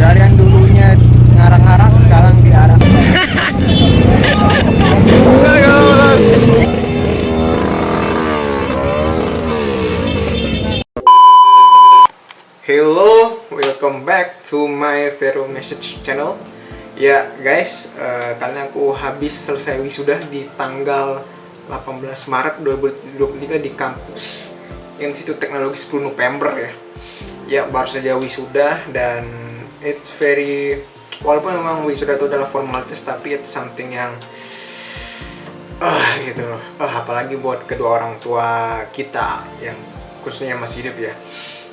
Dari yang dulunya ngarang-ngarang sekarang diarang. Hello, welcome back to my Vero Message channel. Ya guys, kali aku habis selesai wisuda di tanggal 18 Maret 2023 di kampus Institut Teknologi 10 November ya. Ya baru saja wisuda dan it's very, walaupun memang wisuda itu adalah formalitas, tapi it's something yang gitu loh. Apalagi buat kedua orang tua kita yang khususnya masih hidup ya.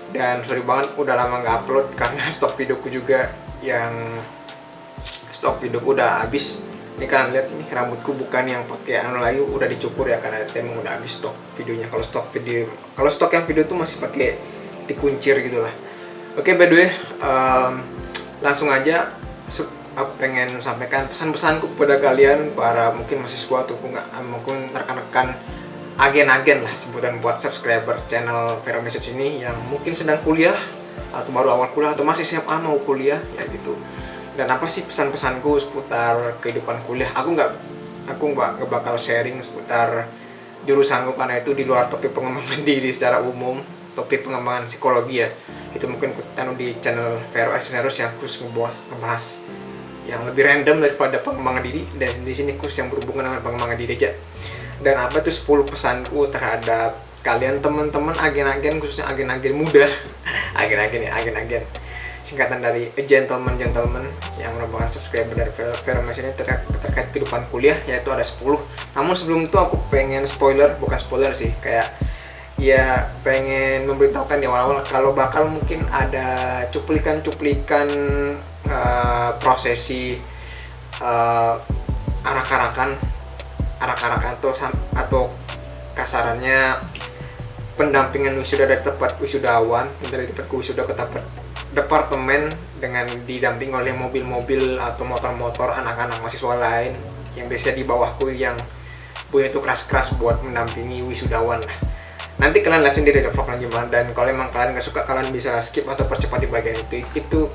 Dan sorry banget udah lama nggak upload karena stok videoku juga yang stok videoku udah habis. Ini kalian lihat nih, rambutku bukan yang pakai anu layu, udah dicukur ya karena emang udah habis stok videonya. Kalau stok yang video tuh masih pakai dikuncir gitu lah. Oke, by the way, langsung aja aku pengen sampaikan pesan-pesanku kepada kalian para mungkin mahasiswa atau mungkin rekan-rekan agen-agen lah sebutan buat subscriber channel Vero Message ini yang mungkin sedang kuliah atau baru awal kuliah atau masih SMA mau kuliah ya gitu. Dan apa sih pesan-pesanku seputar kehidupan kuliah? Aku nggak bakal sharing seputar jurusanku karena itu di luar topik pengembangan diri secara umum, topik pengembangan psikologi ya. Itu mungkin kita di channel Vero Essentials yang khusus ngebahas yang lebih random daripada pengembangan diri, dan di sini khusus yang berhubungan dengan pengembangan diri aja. Dan apa itu 10 pesanku terhadap kalian teman-teman agen-agen, khususnya agen-agen muda. agen-agen singkatan dari a gentleman yang merupakan subscriber dari Vero Message ini terkait kehidupan kuliah, yaitu ada 10. Namun sebelum itu aku pengen bukan spoiler sih, kayak ya pengen memberitahukan di awal-awal kalau bakal mungkin ada cuplikan prosesi arak-arakan atau kasarannya pendampingan wisuda dari tempat wisudawan, dari tempat wisuda ke tempat departemen dengan didamping oleh mobil-mobil atau motor-motor anak-anak mahasiswa lain yang biasa di bawahku yang punya itu keras-keras buat mendampingi wisudawan lah. Nanti kalian lihat sendiri di vlognya gimana, dan kalau emang kalian nggak suka kalian bisa skip atau percepat di bagian itu.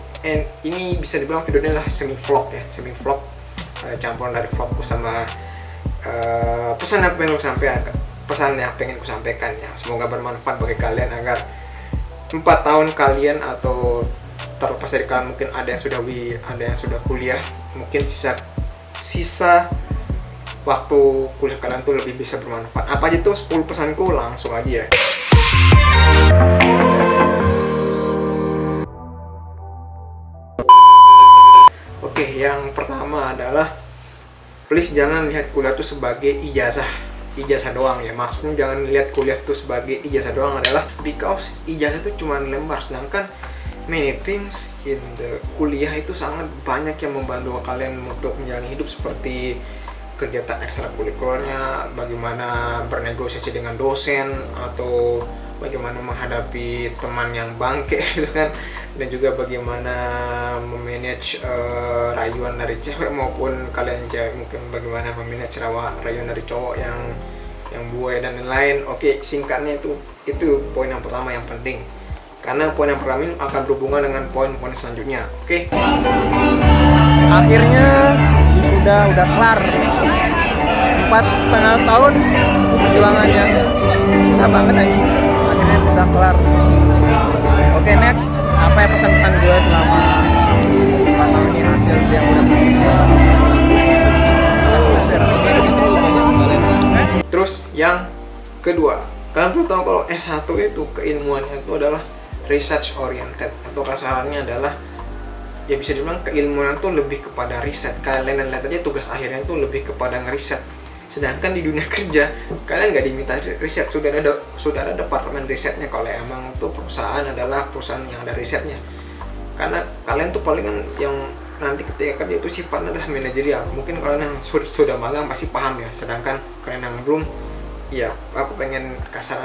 Ini bisa dibilang videonya lah semi vlog campuran dari vlogku sama pesan yang pengen ku sampaikan ya. Semoga bermanfaat bagi kalian agar 4 tahun kalian atau terlepas dari kalian mungkin ada yang sudah kuliah, mungkin sisa waktu kuliah kalian tuh lebih bisa bermanfaat. Apa aja tuh 10 pesanku, langsung aja ya. Oke, yang pertama adalah please jangan lihat kuliah itu sebagai ijazah doang ya. Maksudnya jangan lihat kuliah itu sebagai ijazah doang adalah because ijazah itu cuma lembar, sedangkan many things in the kuliah itu sangat banyak yang membantu kalian untuk menjalani hidup, seperti kegiatan ekstrakurikulernya, bagaimana bernegosiasi dengan dosen, atau bagaimana menghadapi teman yang bangke gitu kan, dan juga bagaimana memanage rayuan dari cewek maupun kalian cewek, mungkin bagaimana memanage rayuan dari cowok yang buaya dan lain-lain. Oke, singkatnya itu poin yang pertama yang penting, karena poin yang pertama ini akan berhubungan dengan poin-poin selanjutnya. Oke, akhirnya udah kelar 4,5 tahun perjuangannya, susah banget aja, akhirnya bisa kelar. Oke, next, apa ya pesan-pesan gue selama 4 tahun ini, hasil yang udah Terus yang kedua, kalian perlu tahu kalau S1 itu keilmuannya itu adalah research oriented, atau kasarannya adalah ya bisa dibilang keilmuan itu lebih kepada riset. Kalian lihat aja tugas akhirnya itu lebih kepada ngeriset. Sedangkan di dunia kerja kalian nggak diminta riset, sudah ada departemen risetnya kalau emang tuh perusahaan adalah perusahaan yang ada risetnya. Karena kalian tuh palingan yang nanti ketika kerja itu sifatnya adalah manajerial. Mungkin kalian yang sudah magang pasti paham ya, sedangkan kalian yang belum, ya aku pengen kasih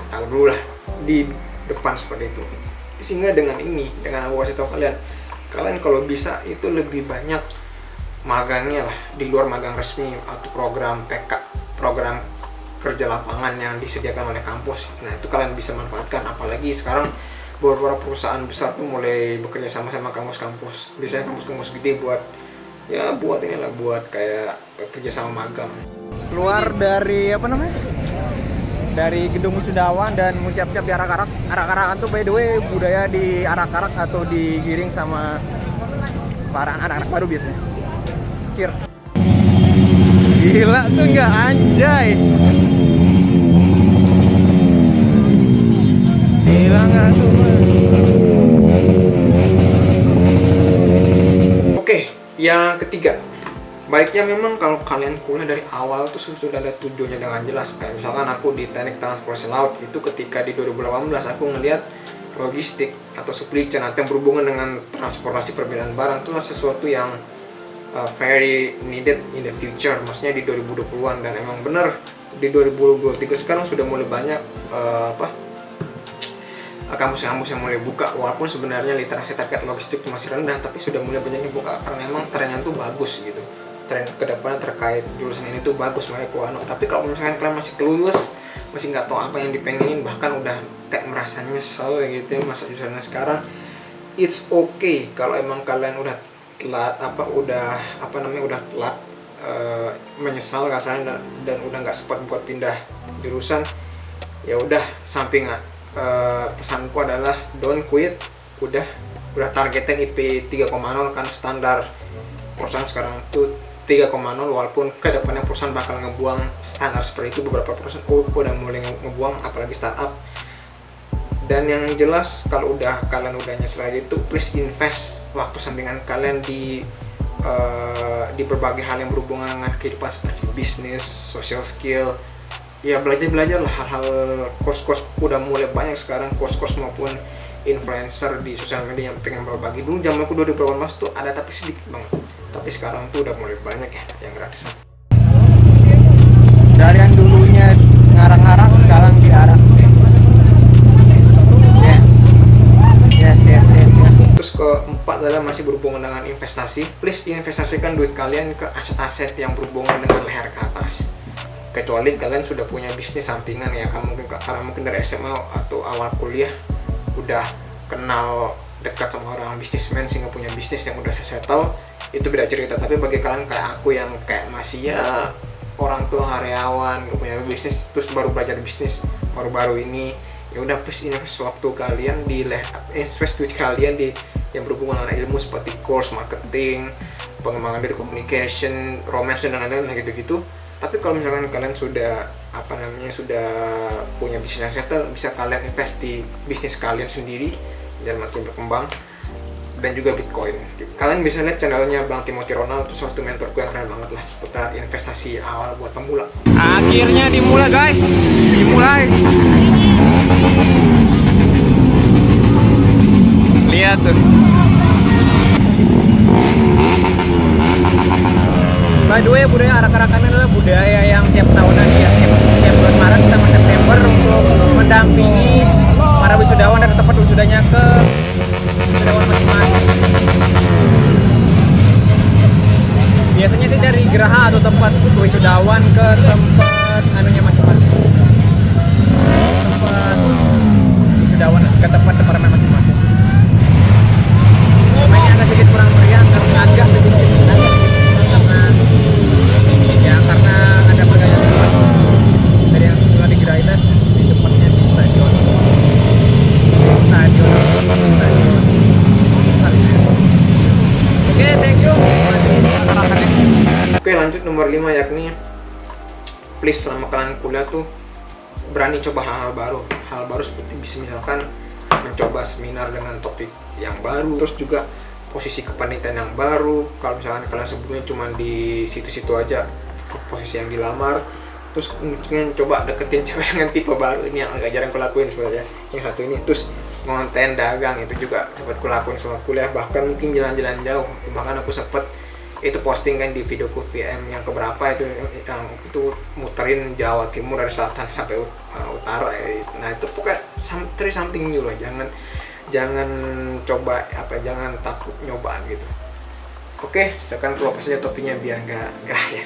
tahu dulu lah di depan seperti itu. Sehingga dengan aku kasih tahu kalian kalau bisa itu lebih banyak magangnya lah di luar magang resmi atau program PK, program kerja lapangan yang disediakan oleh kampus. Nah itu kalian bisa manfaatkan, apalagi sekarang beberapa perusahaan besar tuh mulai bekerja sama sama kampus-kampus. Biasanya kampus-kampus gede buat inilah, buat kayak kerja sama magang. Keluar dari apa namanya? Dari gedung wisudawan dan mau siap-siap di arak-arak. Arak-arakan tuh by the way budaya di arak-arak atau digiring sama para anak-anak baru biasanya. Cheer. Gila tuh nggak, anjay. Gila nggak tuh? Oke, yang ketiga, baiknya memang kalau kalian kuliah dari awal tuh sudah ada tujuannya dengan jelas. Kayak misalkan aku di teknik transportasi laut itu ketika di 2018 aku ngelihat logistik atau supply chain atau yang berhubungan dengan transportasi perpindahan barang itu sesuatu yang very needed in the future, maksudnya di 2020-an. Dan emang bener di 2023 sekarang sudah mulai banyak kampus-kampus yang mulai buka, walaupun sebenarnya literasi terkait logistik masih rendah, tapi sudah mulai banyak yang buka karena memang trennya tuh bagus gitu. Tren kedepannya terkait jurusan ini tuh bagus, makanya aku tapi kalau misalkan kalian masih clueless, masih nggak tahu apa yang dipengenin, bahkan udah kayak merasa nyesel gitu ya masuk jurusannya sekarang, it's okay kalau emang kalian udah telat udah telat menyesal kasarnya dan udah nggak sempat buat pindah jurusan. Ya udah, samping pesanku adalah don't quit. Udah targetin IP 3,0 kan standar perusahaan sekarang tuh 3,0, walaupun kedepannya perusahaan bakal ngebuang standar seperti itu. Beberapa perusahaan udah mulai ngebuang, apalagi startup. Dan yang jelas kalau kalian udah nyesel itu, please invest waktu sampingan kalian di berbagai hal yang berhubungan dengan kehidupan seperti bisnis, social skill. Ya belajar lah hal-hal, course udah mulai banyak sekarang, course maupun influencer di sosial media yang pengen berbagi. Dulu zaman aku 2018 tuh ada tapi sedikit banget, tapi sekarang tuh udah mulai banyak ya yang gratis. Dari yang dulunya ngarang-ngarang sekarang diarak. Yes. Terus keempat adalah masih berhubungan dengan investasi. Please investasikan duit kalian ke aset-aset yang berhubungan dengan leher ke atas. Kecuali kalian sudah punya bisnis sampingan ya, karena mungkin dari SMA atau awal kuliah udah kenal dekat sama orang bisnismen sehingga punya bisnis yang udah settle, itu beda cerita. Tapi bagi kalian kayak aku yang kayak masih ya orang tua karyawan, gak punya bisnis, terus baru belajar bisnis baru-baru ini, ya udah please invest waktu kalian invest duit kalian di yang berhubungan dengan ilmu seperti course marketing, pengembangan dari communication, romance dan lain-lain gitu-gitu. Tapi kalau misalkan kalian sudah sudah punya bisnis yang settle, bisa kalian invest di bisnis kalian sendiri dan makin berkembang. Dan juga Bitcoin. Kalian bisa lihat channelnya Bang Timothy Ronald, itu suatu mentorku yang keren banget lah seputar investasi awal buat pemula. Akhirnya dimulai guys, lihat tuh. By the way, budaya arak-arakan adalah budaya yang tiap tahunan ya, tiap bulan Maret sama September untuk mendampingi para wisudawan dari tempat wisudanya ke wisudawan masing-masing. Biasanya sih dari geraha atau tempat wisudawan ke tempat masing-masing. Tempat wisudawan ke tempat departemen masing-masing. Mainnya agak sedikit kurang meriah, agak sedikit karena ada pergantian tempat dari yang semula di Graitas di tempatnya di stadion. Oke, thank you. Oke, lanjut nomor 5, yakni please selama kalian kuliah tuh berani coba hal baru seperti bisa misalkan mencoba seminar dengan topik yang baru, terus juga posisi kepanitiaan yang baru. Kalau misalkan kalian sebelumnya cuma di situ-situ aja posisi yang dilamar, terus mungkin coba deketin cewek dengan tipe baru. Ini yang agak jarang kulakuin sebenarnya, yang satu ini. Terus konten dagang itu juga sempat kulakuin selama kuliah, bahkan mungkin jalan-jalan jauh. Bahkan aku sempat itu posting kan di videoku VM yang keberapa itu, yang itu muterin Jawa Timur dari selatan sampai utara ya. Nah itu pokoknya try something new lah, jangan coba jangan takut nyoba gitu. Oke, sekarang keluar saja topinya biar nggak gerah ya.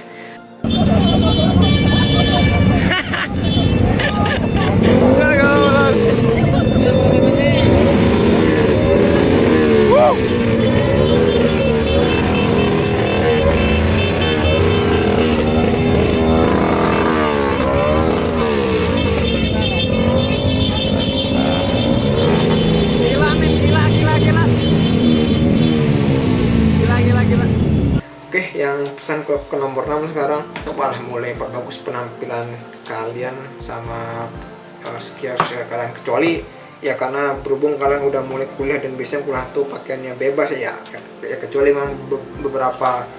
pesan ke nomor 6 sekarang. Cobalah mulai perbagus penampilan kalian sama skills kalian, kecuali ya karena berhubung kalian udah mulai kuliah dan biasanya kuliah tuh pakaiannya bebas ya kecuali memang beberapa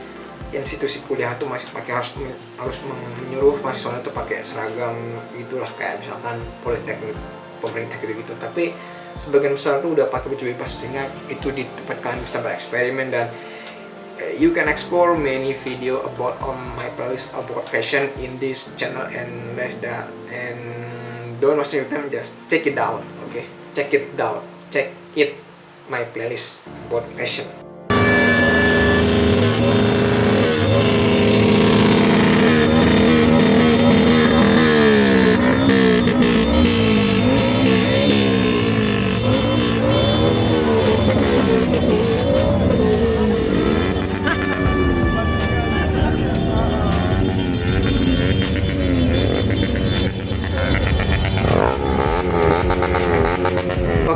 institusi kuliah tuh masih pakai harus menyuruh mahasiswa itu pakai seragam itulah, kayak misalkan politeknik pemerintah gitu. Tapi sebagian besar tuh udah pakai baju bebas, sehingga itu di tempat kalian bisa bereksperimen. Dan you can explore many video about on my playlist about fashion in this channel and don't waste your time, just check it out. Okay, check it my playlist about fashion.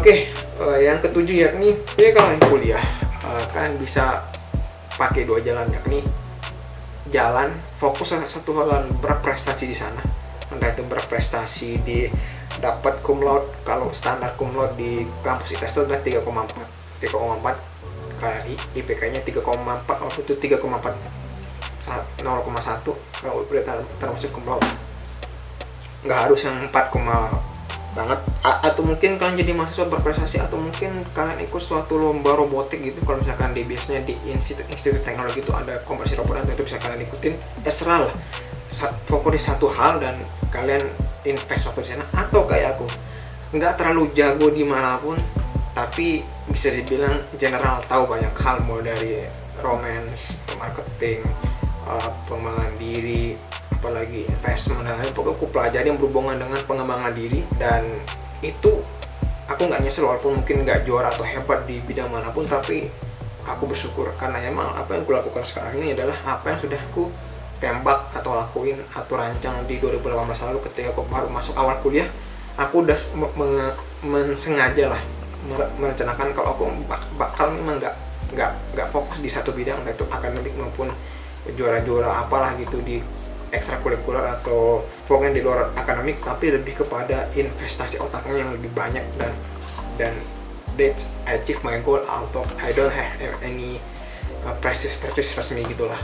Oke, yang ketujuh yakni kalian kuliah, kalian bisa pakai dua jalan, yakni jalan fokus satu hal dan berprestasi di sana, entah itu berprestasi di dapat cum laude. Kalau standar cum laude di kampus ITS itu adalah 3,4 kali IPK-nya 3,4, waktu itu 3,4 0,1 kalau udah termasuk cum laude, nggak harus yang 4, banget. Atau mungkin kalian jadi mahasiswa berprestasi, atau mungkin kalian ikut suatu lomba robotik gitu. Kalau misalkan biasanya di institut teknologi itu ada kompetisi robot, itu bisa kalian ikutin. Serah lah, fokus di satu hal dan kalian invest waktu di sana. Atau kayak aku, nggak terlalu jago dimanapun, tapi bisa dibilang general, tahu banyak hal, mulai dari romance, marketing, pengembangan diri, apalagi investment, dan lain. Pokoknya aku pelajari yang berhubungan dengan pengembangan diri, dan itu aku nggak nyesel walaupun mungkin nggak juara atau hebat di bidang manapun, tapi aku bersyukur karena emang apa yang aku lakukan sekarang ini adalah apa yang sudah aku tembak atau lakuin atau rancang di 2018 lalu ketika aku baru masuk awal kuliah. Aku udah mensengaja lah merencanakan kalau aku bakal memang nggak fokus di satu bidang, entah itu akademik maupun juara-juara apalah gitu di ekstrakurikuler atau pokoknya di luar akademik, tapi lebih kepada investasi otaknya yang lebih banyak, dan that's achieve my goal out of I don't have any prestige resmi gitulah.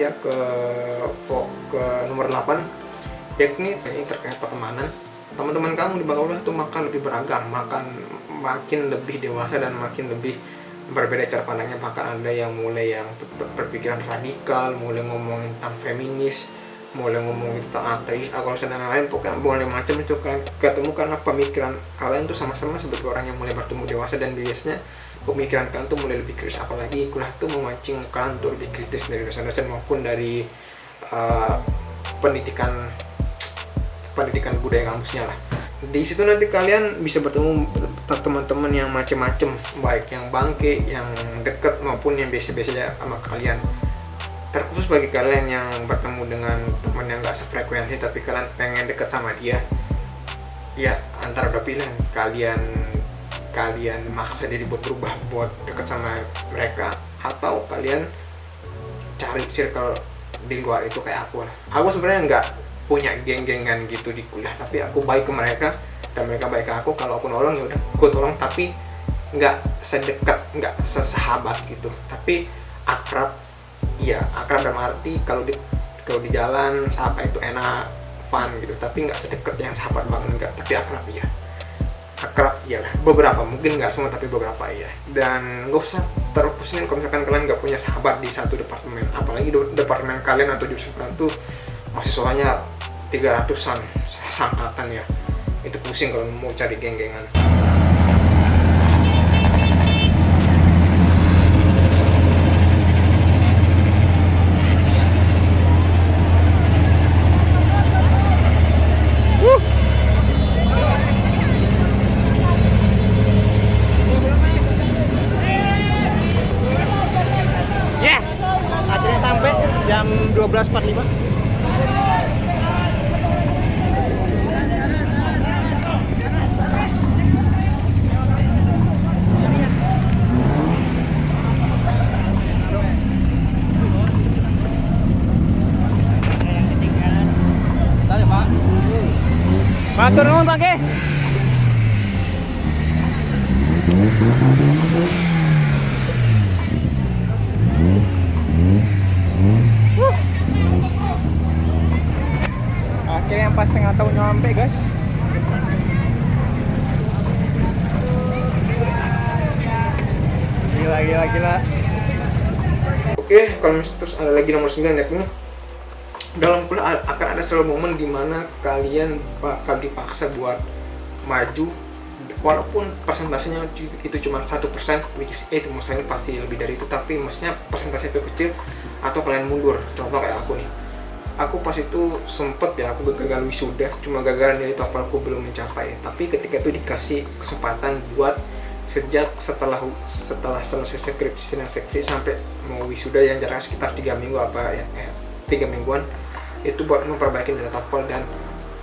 saja ke nomor 8, yakni ini terkait pertemanan. Teman-teman kamu di Bangaulah itu makan lebih beragam, makin lebih dewasa dan makin lebih berbeda cara pandangnya. Bahkan ada yang mulai yang berpikiran radikal, mulai ngomongin tentang feminis, mulai ngomongin tentang ateis, agama dan lain-lain. Pokoknya mulai macam itu kalian ketemu karena pemikiran kalian tuh sama-sama sebagai orang yang mulai bertumbuh dewasa, dan biasanya pemikiran kalian tuh mulai lebih kritis. Apalagi kuliah tuh memancing kalian tuh lebih kritis dari dosen-dosen maupun dari pendidikan budaya kampusnya lah. Di situ nanti kalian bisa bertemu teman-teman yang macem-macem, baik yang bangke, yang deket maupun yang biasa-biasa aja sama kalian. Terkhusus bagi kalian yang bertemu dengan teman yang gak sefrekuensi tapi kalian pengen deket sama dia, ya antara dua pilihan, kalian maksa diri buat berubah buat deket sama mereka, atau kalian cari circle di luar itu kayak aku lah. Aku sebenarnya nggak punya geng-gengan gitu di kuliah, tapi aku baik ke mereka dan mereka baik ke aku. Kalau aku nolong ya udah aku tolong, tapi nggak sedekat, nggak sesahabat gitu. Tapi akrab, iya akrab dalam arti kalau di jalan sahabat itu enak, fun gitu, tapi nggak sedekat yang sahabat banget, nggak. Tapi akrab iya, akrab iyalah, beberapa, mungkin nggak semua tapi beberapa iya. Dan nggak usah terlalu pusing kalau misalkan kalian nggak punya sahabat di satu departemen, apalagi departemen kalian atau jurusan kalian tuh mahasiswanya 300-an seangkatan ya. Itu pusing kalau mau cari geng-gengan. Yes, akhirnya sampai jam 12.45. Matur nuwun Pak Ki. Akhirnya pas setengah tahun nyampe guys. Gila. Oke, kalau misalnya terus ada lagi nomor 9, yakni dalam kuliah akan ada selalu momen dimana kalian bakal dipaksa buat maju, walaupun persentasenya itu cuma 1%, which is itu mustahil, pasti lebih dari itu, tapi maksudnya persentase itu kecil, atau kalian mundur. Contoh kayak aku nih, aku pas itu sempet ya, aku gagal wisuda cuma gara-gara nilai TOEFL aku belum mencapai. Tapi ketika itu dikasih kesempatan buat setelah selesai skripsi sampai mau wisuda yang jaraknya sekitar 3 minggu apa ya, 3 mingguan itu buat memperbaiki nilai TOEFL. Dan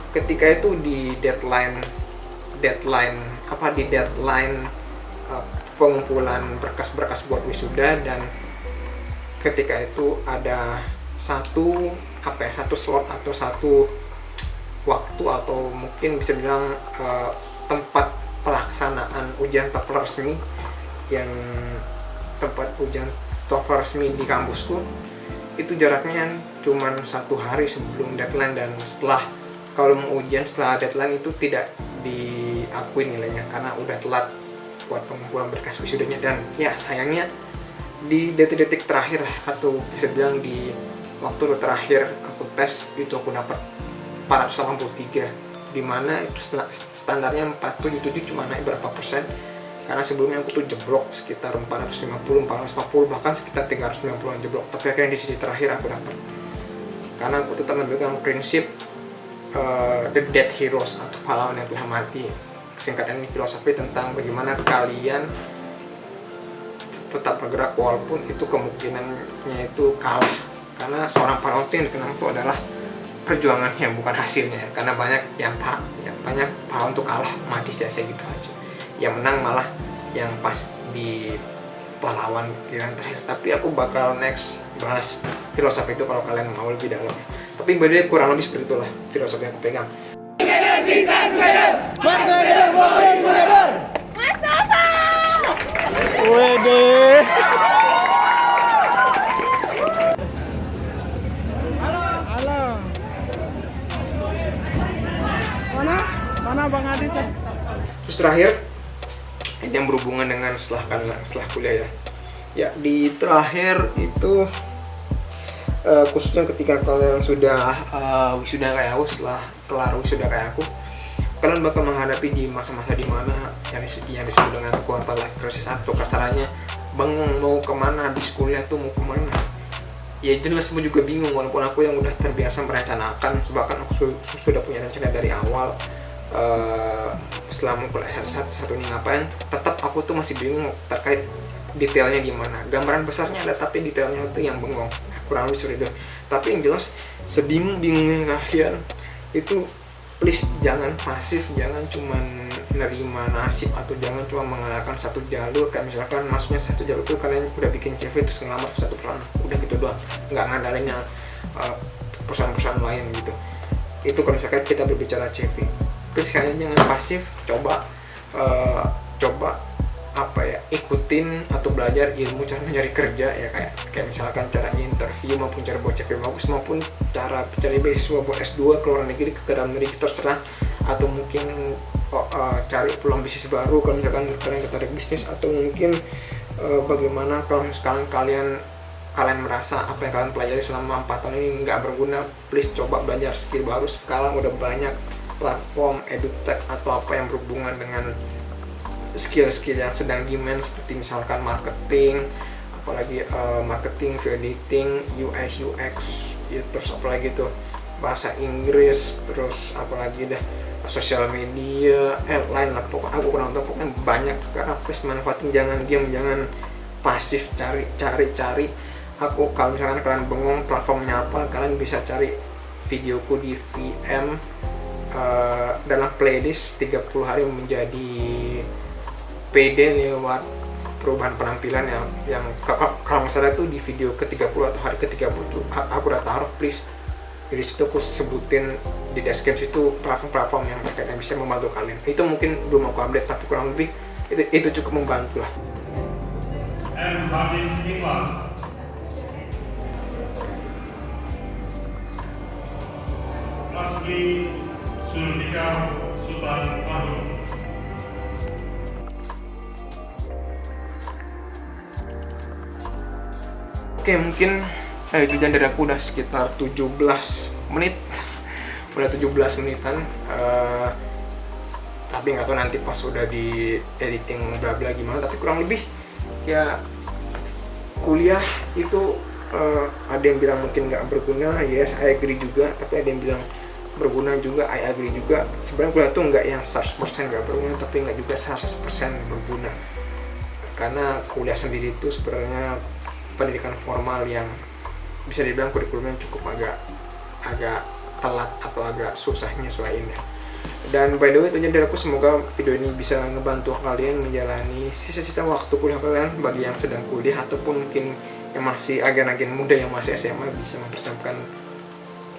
ketika itu di deadline pengumpulan berkas-berkas buat wisuda, dan ketika itu ada satu slot atau satu waktu, atau mungkin bisa bilang tempat pelaksanaan ujian TOEFL resmi, yang tempat ujian TOEFL resmi di kampusku itu jaraknya cuma 1 hari sebelum deadline, dan setelah kalau mau ujian setelah deadline itu tidak diakui nilainya karena udah telat buat pengumpulan berkas wisudanya. Dan ya sayangnya di detik-detik terakhir, atau bisa bilang di waktu terakhir aku tes, itu aku dapat 483, dimana itu standarnya 477 cuma naik berapa persen, karena sebelumnya aku tuh jeblok sekitar 450, bahkan sekitar 390an jeblok. Tapi akhirnya di sisi terakhir aku dapat, karena aku tetap memegang prinsip the dead heroes atau pahlawan yang telah mati. Singkatan ini filosofi tentang bagaimana kalian tetap bergerak walaupun itu kemungkinannya itu kalah, karena seorang pahlawan itu yang dikenal itu adalah perjuangannya, bukan hasilnya. Karena banyak banyak pahlawan untuk kalah, mati sia-sia gitu aja. Yang menang malah yang pas di pahlawan pilihan terakhir. Tapi aku bakal next bahas filosofi itu kalau kalian mau lebih dalam. Tapi bedanya kurang lebih seperti itulah filosofi yang aku pegang. Mana Bang Adi tuh? Terus terakhir ini yang berhubungan dengan setelah kuliah ya. Ya di terakhir itu khususnya ketika kalian sudah wisuda kayak aku, setelah kelar wisuda kayak aku, kalian bakal menghadapi di masa-masa dimana yang disebut dengan quarter life crisis atau kasarannya bingung mau kemana habis kuliah tuh mau kemana. Ya jelas semua juga bingung, walaupun aku yang udah terbiasa merencanakan, bahkan aku sudah punya rencana dari awal. Selama kuliah satu ini ngapain, tetap aku tuh masih bingung terkait detailnya di mana. Gambaran besarnya ada, tapi detailnya itu yang bengong. Kurang lebih seperti itu. Tapi yang jelas sebingung-bingungnya kalian itu, please jangan pasif, jangan cuma nerima nasib atau jangan cuma mengandalkan satu jalur. Kayak misalkan maksudnya satu jalur itu kalian udah bikin CV terus ngelamar satu perusahaan, udah gitu doang, nggak ngandalin perusahaan-perusahaan lain gitu. Itu kalau misalkan kita berbicara CV, please kalian jangan pasif, coba ikutin atau belajar ilmu cara mencari kerja ya, kayak misalkan cara interview maupun cara buat CV bagus maupun cara cari beasiswa buat S2 ke luar negeri, ke dalam negeri, terserah. Atau mungkin cari peluang bisnis baru kalau misalkan kalian tertarik bisnis, atau mungkin bagaimana kalau misalkan kalian merasa apa yang kalian pelajari selama 4 tahun ini nggak berguna, please coba belajar skill baru. Sekarang udah banyak platform edutech atau apa yang berhubungan dengan skill-skill yang sedang demand, seperti misalkan marketing, apalagi marketing, video editing, UI UX, ya, terus apalagi tuh bahasa Inggris, terus apalagi dah sosial media, lain lah, pokoknya aku kurang tahu, pokoknya banyak sekarang. Please manfaatin, jangan diam, jangan pasif, cari. Aku kalau misalkan kalian bengong platformnya apa, kalian bisa cari videoku di VM dalam playlist 30 hari menjadi PD lewat perubahan penampilan yang kalau nggak salah itu di video ke-30 atau hari ke-30 tuh aku udah taruh, please. Jadi situ aku sebutin di deskripsi itu platform-platform yang terkait yang bisa membantu kalian. Itu mungkin belum aku update, tapi kurang lebih itu cukup membantu lah. M. Habib Ikhlas. Asli Sulfikar Sultan Mahmud. Oke, mungkin itu jangan dari aku udah sekitar 17 menit. Udah 17 menitan. Tapi nggak tahu nanti pas udah di editing bla bla gimana, tapi kurang lebih ya kuliah itu ada yang bilang mungkin nggak berguna, yes I agree juga, tapi ada yang bilang berguna juga, I agree juga. Sebenarnya kuliah tuh nggak yang 100% nggak berguna, tapi nggak juga 100% berguna, karena kuliah sendiri itu sebenarnya pendidikan formal yang bisa dibilang kurikulumnya cukup agak telat atau agak susah nyesuaiinnya. Dan by the way, itu dari aku, semoga video ini bisa ngebantu kalian menjalani sisa-sisa waktu kuliah kalian. Bagi yang sedang kuliah ataupun mungkin yang masih agen-agen muda yang masih SMA, bisa mempersiapkan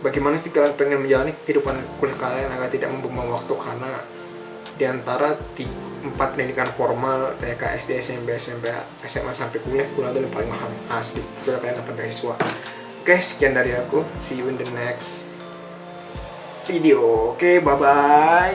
bagaimana sih kalian pengen menjalani kehidupan kuliah kalian agar tidak membuang waktu, karena di antara 4 pendidikan formal TK, SD, SMP, SMA sampai kuliah itu yang paling mahal asli. Coba kalian dapat beasiswa. Oke, sekian dari aku. See you in the next video. Oke, bye bye.